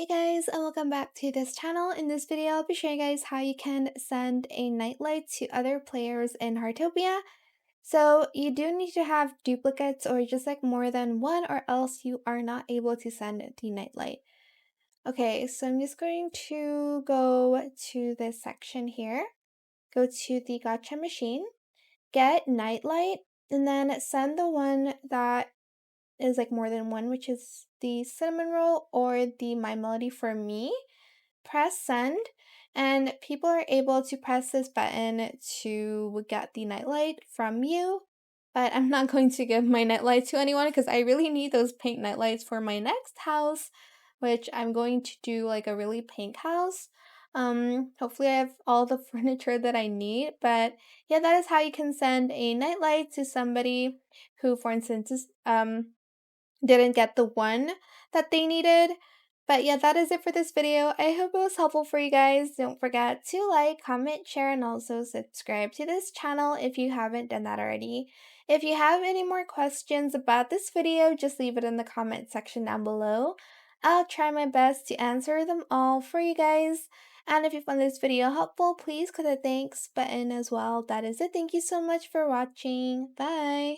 Hey guys, and welcome back to this channel. In this video, I'll be showing you guys how you can send a nightlight to other players in Heartopia. So you do need to have duplicates or just like more than one, or else you are not able to send the nightlight. Okay, so I'm just going to go to this section here, go to the Gacha Machine, get nightlight, and then send the one that is like more than one, which is the cinnamon roll or the My Melody for me. Press send, and people are able to press this button to get the nightlight from you. But I'm not going to give my nightlight to anyone because I really need those pink nightlights for my next house, which I'm going to do like a really pink house. Hopefully I have all the furniture that I need, but yeah, that is how you can send a nightlight to somebody who, for instance, didn't get the one that they needed. But yeah, that is it for this video. I hope it was helpful for you guys. Don't forget to like, comment, share, and also subscribe to this channel if you haven't done that already. If you have any more questions about this video, just leave it in the comment section down below. I'll try my best to answer them all for you guys. And if you found this video helpful, please click the thanks button as well. That is it. Thank you so much for watching. Bye!